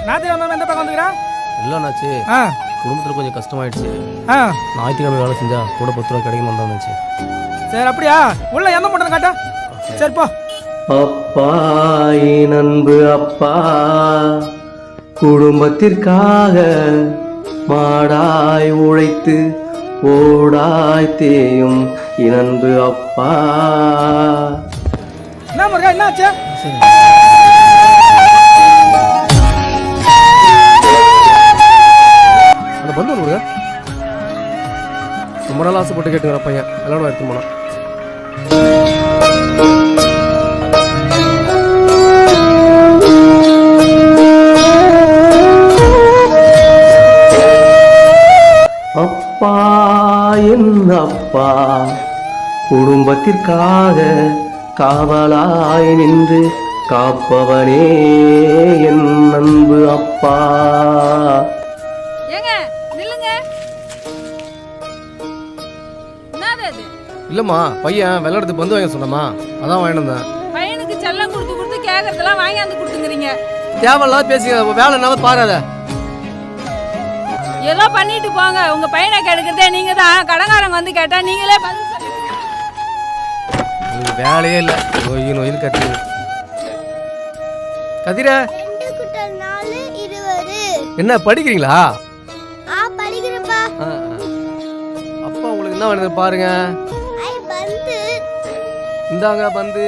நாத்தி வந்தா எந்த பக்கம் வந்துக்கிறா? இல்லை அண்ணாச்சி, குடும்பத்தில் கொஞ்சம் கஷ்டமாயிடுச்சு. ஞாயிற்றுக்கிழமை வேலை செஞ்சா கூட 10 ரூபா கிடைக்கும் வந்தாச்சு. சரி அப்படியா? உள்ள எந்த மட்டும் காட்டா? சரி போ. அப்பா என் அன்பு அப்பா, குடும்பத்திற்காக மாடாய் உழைத்து ஓடாய் தேயும் என் அன்பு அப்பா. என்ன முருகா, என்னாச்சு? அந்த பந்து முருகா ரொம்ப நாள் ஆசைப்பட்டு கேட்டுக்கிற பையன் எல்லாரும் எடுத்து போனான். அப்பா என் அப்பா, குடும்பத்திற்காக காவலாய் நின்று காப்பவனே என் அன்பு அப்பா. இல்லம்மா, பையன் விளையாடுறதுக்கு பந்து வாங்க சொன்னமா, அதான் வாங்கிட்டு வந்தேன். பையனுக்கு செல்லம் கொடுத்து கொடுத்து கேட்கறதெல்லாம் வாங்கியாந்து கொடுத்துங்கிறீங்க. தேவையில்லாத பேசுங்க, வேலை என்ன பாராத. ஏதோ பண்ணிட்டு போங்க. உங்க பையனை கெடுக்கிறதே நீங்க தான். கடங்காரங்க வந்து கேட்டா நீங்களே பதில் சொல்லுங்க. வேலையே இல்லை, நோயின் கத்து. கதிர என்ன படிக்கிறீங்களா? அப்பா உங்களுக்கு என்ன வேணுது பாருங்க. இந்தாங்க பந்து.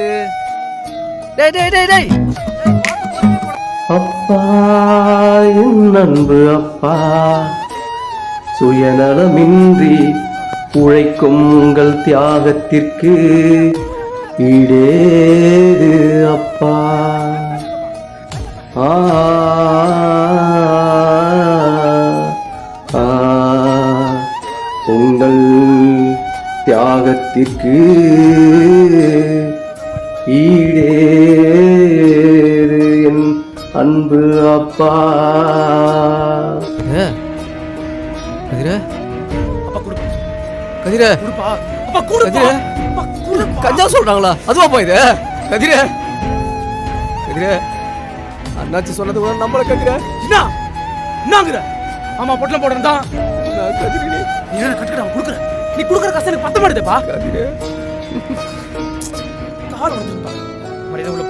டேய் டேய் டேய் டேய். அப்பா என் அன்பு அப்பா, சுயநலமின்றி உழைக்கும் உங்கள் தியாகத்திற்கு ஈடேது அப்பா. ஆ உங்கள் தியாகத்திற்கு ஈடேது என் அன்பு அப்பா. கதிர கதிர கஞ்சா சொல்றாங்களா? அதுவாப்பா இது? கதிர கதிர அண்ணாச்சி சொன்னது கூட நம்மள. கதிர என்னங்கிற? ஆமா பொட்டலம் போடுறேன் தான். கதிர நீ என்ன கட்டுக்கடா குடுக்குற? நீ குடுக்குற காசு எனக்கு பத்த மாட்டேதேப்பா. கதிர கால் உடைஞ்சிருப்பா. மரியாதை உள்ள